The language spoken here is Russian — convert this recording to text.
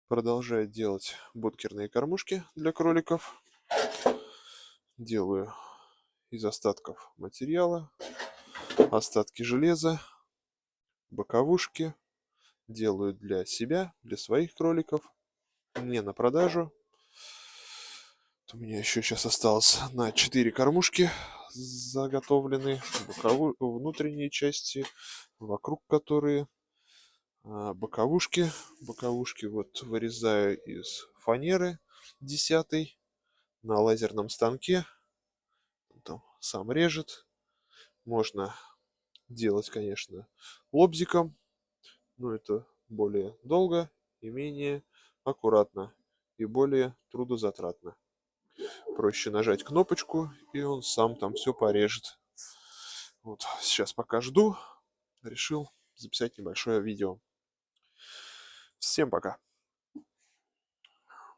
Продолжаю делать бункерные кормушки для кроликов. Делаю из остатков материала, остатки железа, боковушки. Делаю для себя, для своих кроликов, не на продажу. У меня еще сейчас осталось на 4 кормушки заготовлены, внутренние части, вокруг которые боковушки. Боковушки вот вырезаю из фанеры 10 на лазерном станке. Там сам режет. Можно делать, конечно, лобзиком, но это более долго и менее аккуратно и более трудозатратно. Проще нажать кнопочку, и он сам там все порежет. Вот сейчас пока жду, решил записать небольшое видео. Всем пока!